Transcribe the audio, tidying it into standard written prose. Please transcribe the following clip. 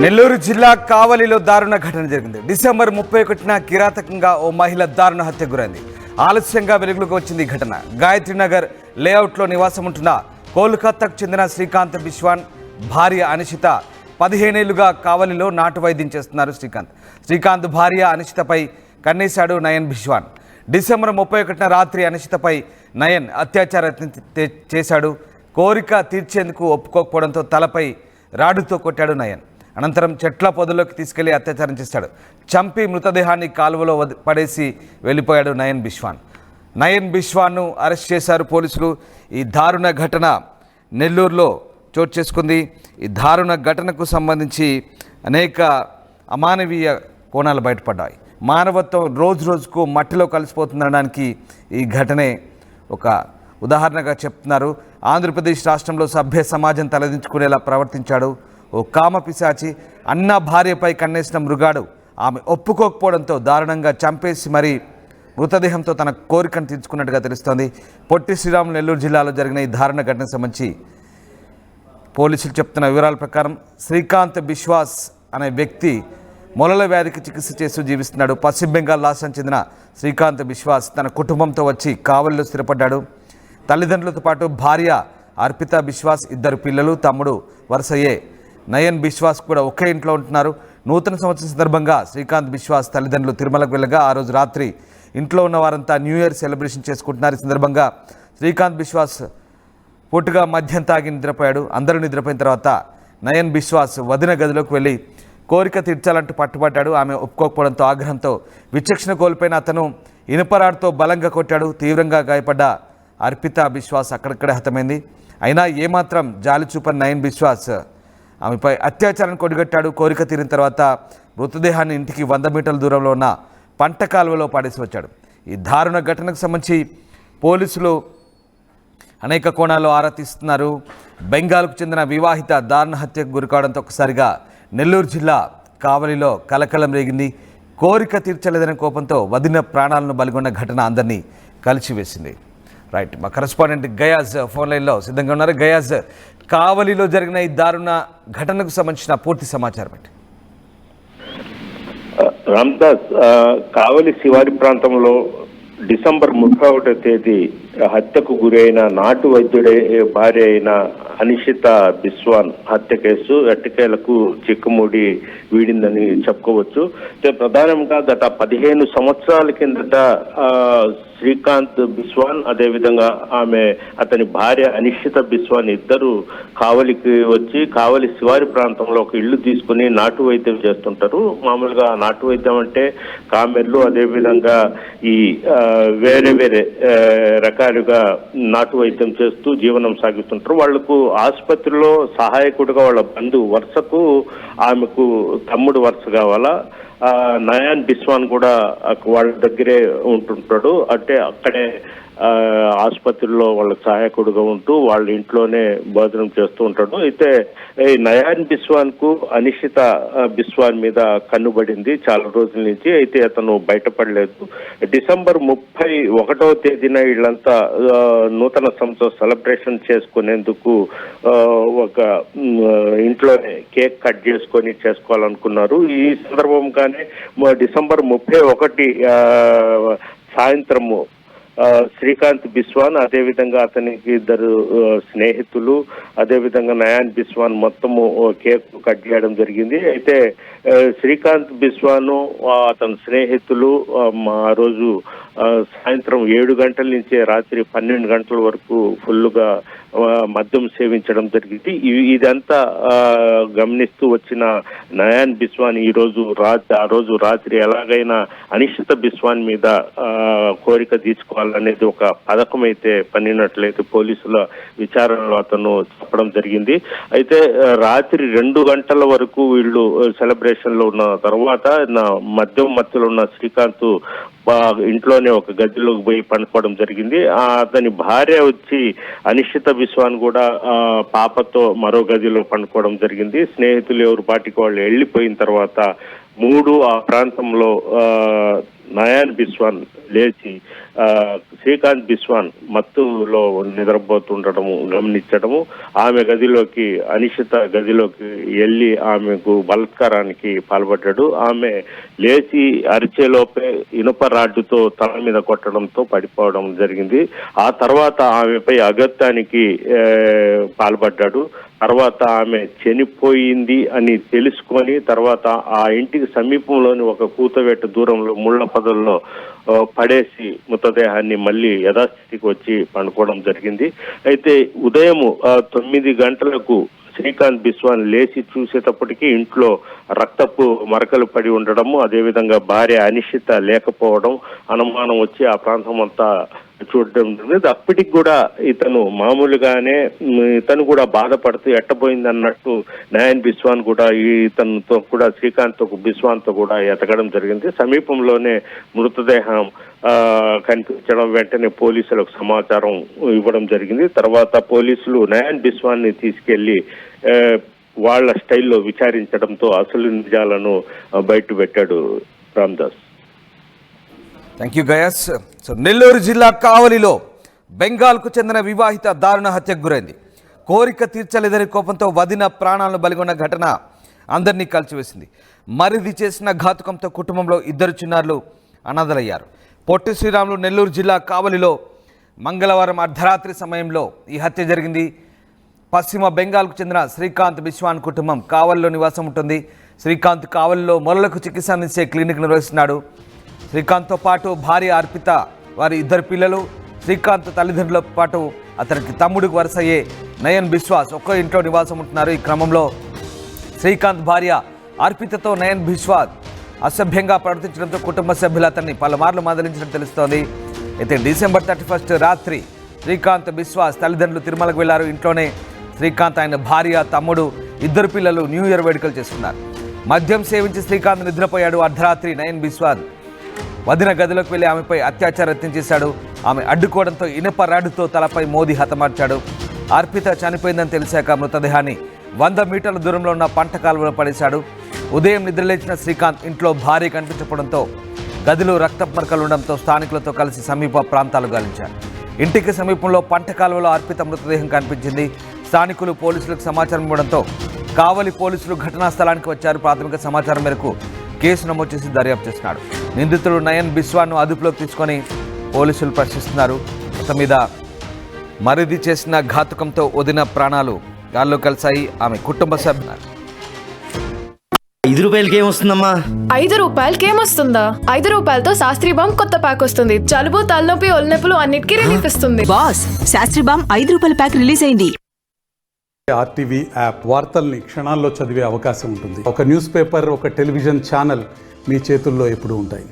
నెల్లూరు జిల్లా కావలిలో దారుణ ఘటన జరిగింది. డిసెంబర్ 31న కిరాతకంగా ఓ మహిళ దారుణ హత్యకు గురైంది. ఆలస్యంగా వెలుగులోకి వచ్చింది ఈ ఘటన. గాయత్రీనగర్ లేఅవుట్లో నివాసం ఉంటున్న కోల్కతాకు చెందిన శ్రీకాంత్ బిశ్వాన్ భార్య అనిషిత 15 ఏళ్లుగా కావలిలో నాటు వైద్యం చేస్తున్నారు. శ్రీకాంత్ భార్య అనిషితపై కన్నేశాడు నయన్ బిశ్వాన్. డిసెంబర్ 31న రాత్రి అనిషితపై నయన్ అత్యాచారం చేశాడు. కోరిక తీర్చేందుకు ఒప్పుకోకపోవడంతో తలపై రాడుతో కొట్టాడు నయన్. అనంతరం చెట్ల పొదలోకి తీసుకెళ్లి అత్యాచారం చేశాడు. చంపి మృతదేహాన్ని కాలువలో పడేసి వెళ్ళిపోయాడు నయన్ బిశ్వాన్ను అరెస్ట్ చేశారు పోలీసులు. ఈ దారుణ ఘటన నెల్లూరులో చోటు చేసుకుంది. ఈ దారుణ ఘటనకు సంబంధించి అనేక అమానవీయ కోణాలు బయటపడ్డాయి. మానవత్వం రోజు రోజుకు మట్టిలో కలిసిపోతుందనడానికి ఈ ఘటనే ఒక ఉదాహరణగా చెప్తున్నారు. ఆంధ్రప్రదేశ్ రాష్ట్రంలో సభ్య సమాజం తలదించుకునేలా ప్రవర్తించాడు ఓ కామ పిశాచి. అన్న భార్యపై కన్నేసిన మృగాడు ఆమె ఒప్పుకోకపోవడంతో దారుణంగా చంపేసి మరీ మృతదేహంతో తన కోరికను తీర్చుకున్నట్టుగా తెలుస్తోంది. పొట్టి శ్రీరాములు నెల్లూరు జిల్లాలో జరిగిన ఈ దారుణ ఘటనకు సంబంధించి పోలీసులు చెప్తున్న వివరాల ప్రకారం శ్రీకాంత్ బిశ్వాస్ అనే వ్యక్తి మొలల వ్యాధికి చికిత్స చేస్తూ జీవిస్తున్నాడు. పశ్చిమ బెంగాల్ రాష్ట్రానికి చెందిన శ్రీకాంత్ బిశ్వాస్ తన కుటుంబంతో వచ్చి కావలిలో స్థిరపడ్డాడు. తల్లిదండ్రులతో పాటు భార్య అర్పిత బిశ్వాస్, 2 పిల్లలు, తమ్ముడు వరుసయ్యే నయన్ బిశ్వాస్ కూడా ఒకే ఇంట్లో ఉంటున్నారు. నూతన సంవత్సరం సందర్భంగా శ్రీకాంత్ బిశ్వాస్ తల్లిదండ్రులు తిరుమలకు వెళ్ళగా ఆ రోజు రాత్రి ఇంట్లో ఉన్న వారంతా న్యూ ఇయర్ సెలబ్రేషన్ చేసుకుంటున్నారు. ఈ సందర్భంగా శ్రీకాంత్ బిశ్వాస్ పూర్తిగా మద్యం తాగి నిద్రపోయాడు. అందరూ నిద్రపోయిన తర్వాత నయన్ బిశ్వాస్ వదిన గదిలోకి వెళ్ళి కోరిక తీర్చాలంటూ పట్టుబట్టాడు. ఆమె ఒప్పుకోకపోవడంతో ఆగ్రహంతో విచక్షణ కోల్పోయిన అతను ఇనుపరాడుతో బలంగా కొట్టాడు. తీవ్రంగా గాయపడ్డ అర్పిత బిశ్వాస్ అక్కడక్కడే హతమైంది. అయినా ఏమాత్రం జాలి చూపని నయన్ బిశ్వాస్ ఆమెపై అత్యాచారాన్ని కొడిగట్టాడు. కోరిక తీరిన తర్వాత మృతదేహాన్ని ఇంటికి 100 మీటర్ల దూరంలో ఉన్న పంట కాలువలో పాడేసి వచ్చాడు. ఈ దారుణ ఘటనకు సంబంధించి పోలీసులు అనేక కోణాల్లో ఆరా తీస్తున్నారు. బెంగాల్కు చెందిన వివాహిత దారుణ హత్యకు గురికావడంతో ఒకసారిగా నెల్లూరు జిల్లా కావలిలో కలకలం రేగింది. కోరిక తీర్చలేదనే కోపంతో వదిన ప్రాణాలను బలిగొన్న ఘటన అందరినీ కలిసివేసింది. రైట్, మా కరెస్పాండెంట్ గయాజ్ ఫోన్ లైన్లో సిద్ధంగా ఉన్నారు. గయాజ్, కావలిలో జరిగిన ఈ దారుణ ఘటనకు సంబంధించిన పూర్తి సమాచారం ఏంటి? రామ్దాస్, కావలి శివారి ప్రాంతంలో డిసెంబర్ 31వ తేదీ హత్యకు గురైన నాటు వైద్యుడే భార్య అయిన అనిషిత బిశ్వాన్ హత్య కేసు ఎట్టకేలకు చిక్కుముడి వీడిందని చెప్పుకోవచ్చు. ప్రధానంగా గత 15 సంవత్సరాల కిందట శ్రీకాంత్ బిశ్వాన్, అదేవిధంగా అతని భార్య అనిషిత బిశ్వాన్ ఇద్దరు కావలికి వచ్చి కావలి శివారి ప్రాంతంలో ఒక ఇల్లు తీసుకుని నాటు వైద్యం చేస్తుంటారు. మామూలుగా నాటు వైద్యం అంటే కామెర్లు, అదేవిధంగా ఈ వేరే వేరే రకాలుగా నాటు వైద్యం చేస్తూ జీవనం సాగిస్తుంటారు. వాళ్లకు ఆసుపత్రిలో సహాయకుడిగా వాళ్ళ బంధువు వరుసకు ఆమెకు తమ్ముడు వరుస కావాలా. నయాన్ బిశ్వాన్ కూడా వాళ్ళ దగ్గరే ఉంటుంటాడు. అంటే అక్కడే ఆసుపత్రిలో వాళ్ళకి సహాయకుడుగా ఉంటూ వాళ్ళ ఇంట్లోనే భోజనం చేస్తూ ఉంటాడు. అయితే ఈ నయాన్ బిశ్వాన్ కు అనిషిత బిశ్వాన్ మీద కన్నుబడింది చాలా రోజుల నుంచి. అయితే అతను బయటపడలేదు. డిసెంబర్ 31వ తేదీన వీళ్ళంతా నూతన సంవత్సరం సెలబ్రేషన్ చేసుకునేందుకు ఒక ఇంట్లోనే కేక్ కట్ చేసుకొని చేసుకోవాలనుకున్నారు. ఈ సందర్భంగానే డిసెంబర్ 31 సాయంత్రము శ్రీకాంత్ బిశ్వాన్, అదేవిధంగా అతనికి 2 స్నేహితులు, అదేవిధంగా నయాన్ బిశ్వాన్ మొత్తము కేక్ కట్ చేయడం జరిగింది. అయితే శ్రీకాంత్ బిశ్వాన్ అతని స్నేహితులు ఆ రోజు సాయంత్రం 7 గంటల నుంచి రాత్రి 12 గంటల వరకు ఫుల్గా మద్యం సేవించడం జరిగింది. ఇదంతా గమనిస్తూ వచ్చిన నయాన్ బిశ్వాన్ ఆ రోజు రాత్రి ఎలాగైనా అనిషిత బిశ్వాన్ మీద కోరిక తీసుకోవాలనేది ఒక పథకం అయితే పన్నినట్లయితే పోలీసుల విచారణలో అతను చెప్పడం జరిగింది. అయితే రాత్రి 2 గంటల వరకు వీళ్ళు సెలబ్రేషన్ లో ఉన్న తర్వాత మద్యం మత్తులో ఉన్న శ్రీకాంత్ ఇంట్లోనే ఒక గదిలోకి పోయి పండుకోవడం జరిగింది. అతని భార్య వచ్చి అనిషిత బిశ్వాన్ కూడా పాపతో మరో గదిలో పండుకోవడం జరిగింది. స్నేహితులు ఎవరు పాటికి వాళ్ళు వెళ్ళిపోయిన తర్వాత 3 ఆ ప్రాంతంలో నయాన్ బిస్వాన్ లేచి శ్రీకాంత్ బిస్వాన్ మత్తులో నిద్రపోతుండటము గమనించడము, ఆమె గదిలోకి అనిషిత గదిలోకి వెళ్ళి ఆమెకు బలాత్కారానికి పాల్పడ్డాడు. ఆమె లేచి అరిచేలోపే ఇనుప రాడ్డుతో తల మీద కొట్టడంతో పడిపోవడం జరిగింది. ఆ తర్వాత ఆమెపై అగత్యానికి పాల్పడ్డాడు. తర్వాత ఆమె చనిపోయింది అని తెలుసుకొని తర్వాత ఆ ఇంటికి సమీపంలోని ఒక కూతవేట దూరంలో ముళ్ల పొదల్లో పడేసి మృతదేహాన్ని మళ్ళీ యథాస్థితికి వచ్చి పండుకోవడం జరిగింది. అయితే ఉదయం 9 గంటలకు శ్రీకాంత్ బిస్వాన్ లేచి చూసేటప్పటికీ ఇంట్లో రక్తపు మరకలు పడి ఉండడము, అదేవిధంగా భార్య అనిషిత లేకపోవడం అనుమానం వచ్చి ఆ ప్రాంతం అంతా చూడడం జరిగింది. అప్పటికి కూడా ఇతను మామూలుగానే ఇతను కూడా బాధపడుతూ ఎట్టబోయింది అన్నట్టు నయన్ బిస్వాన్ కూడా ఇతనితో కూడా శ్రీకాంత్ బిస్వాన్తో కూడా ఎతకడం జరిగింది. సమీపంలోనే మృతదేహం కనిపించడం వెంటనే పోలీసులకు సమాచారం ఇవ్వడం జరిగింది. తర్వాత పోలీసులు నయన్ బిస్వాన్ ని తీసుకెళ్లి వాళ్ళ స్టైల్లో విచారించడంతో అసలు నిజాలను బయట పెట్టాడు Ramdas. Thank you guys. So Nellore జిల్లా కావలిలో బెంగాల్కు చెందిన వివాహిత దారుణ హత్యకు గురైంది. కోరిక తీర్చలేదని కోపంతో వదిన ప్రాణాలను బలిగొన్న ఘటన అందరినీ కలిసివేసింది. మరిది చేసిన ఘాతుకంతో కుటుంబంలో 2 చిన్నారులు అనాథలయ్యారు. పొట్టి శ్రీరాములు నెల్లూరు జిల్లా కావలిలో మంగళవారం అర్ధరాత్రి సమయంలో ఈ హత్య జరిగింది. పశ్చిమ బెంగాల్కు చెందిన శ్రీకాంత్ బిస్వాన్ కుటుంబం కావలిలో నివాసం ఉంటుంది. శ్రీకాంత్ కావలిలో మొలలకు చికిత్స అందించే క్లినిక్ నిర్వహిస్తున్నాడు. శ్రీకాంత్తో పాటు భార్య అర్పిత, వారి 2 పిల్లలు, శ్రీకాంత్ తల్లిదండ్రులతో పాటు అతనికి తమ్ముడికి వరుసయ్యే నయన్ బిశ్వాస్ ఒక్క ఇంట్లో నివాసం ఉంటున్నారు. ఈ క్రమంలో శ్రీకాంత్ భార్య అర్పితతో నయన్ బిశ్వాస్ అసభ్యంగా ప్రవర్తించడంతో కుటుంబ సభ్యులు అతన్ని పలుమార్లు మందలించినట్టు తెలుస్తోంది. అయితే డిసెంబర్ 31 రాత్రి శ్రీకాంత్ బిశ్వాస్ తల్లిదండ్రులు తిరుమలకు వెళ్లారు. ఇంట్లోనే శ్రీకాంత్, ఆయన భార్య, తమ్ముడు, 2 పిల్లలు న్యూ ఇయర్ వేడుకలు చేసుకున్నారు. మద్యం సేవించి శ్రీకాంత్ నిద్రపోయాడు. అర్ధరాత్రి నయన్ బిశ్వాస్ వదిన గదిలోకి వెళ్లి ఆమెపై అత్యాచార యత్నం చేశాడు. ఆమె అడ్డుకోవడంతో ఇనుప రాడ్డుతో తలపై మోదీ హతమార్చాడు. అర్పిత చనిపోయిందని తెలిసాక మృతదేహాన్ని 100 మీటర్ల దూరంలో ఉన్న పంట కాలువలో పడేశాడు. ఉదయం నిద్రలేచిన శ్రీకాంత్ ఇంట్లో భార్య కనిపించడంతో గదిలో రక్తపు మరకలు ఉండడంతో స్థానికులతో కలిసి సమీప ప్రాంతాలు గాలించారు. ఇంటికి సమీపంలో పంట కాలువలో అర్పిత మృతదేహం కనిపించింది. స్థానికులు పోలీసులకు సమాచారం ఇవ్వడంతో కావలి పోలీసులు ఘటనా స్థలానికి వచ్చారు. ప్రాథమిక సమాచారం మేరకు కేసు నమోదు చేసి దర్యాప్తు చేస్తున్నాడు. నిందితుడు నయన్ బిశ్వాన్ను అదుపులోకి తీసుకొని పోలీసులు ప్రశ్నిస్తున్నారు. మొత్తం మీద మరిది చేసిన ఘాతుకంతో వదిన ప్రాణాలు గాల్లో కలిసాయి. ఆమె కుటుంబ సభ్యులు 5 రూపాయలకి ఏమొస్తుందమ్మా? 5 రూపాయలకి ఏమొస్తుందా? 5 రూపాయలతో శాస్త్రి బామ్ కొత్త ప్యాక్ వస్తుంది. జలుబు, తలనొప్పి, ఒళ్ళనొప్పులు అన్నిటికీ రిలీఫ్ ఇస్తుంది. బాస్, శాస్త్రి బామ్ 5 రూపాయల ప్యాక్ రిలీజ్ అయింది. ఆర్టీవీ యాప్ వార్తల్ని క్షణాల్లో చదివే అవకాశం ఉంటుంది. ఒక న్యూస్ పేపర్, ఒక టెలివిజన్ ఛానల్ మీ చేతుల్లో ఎప్పుడూ ఉంటాయి.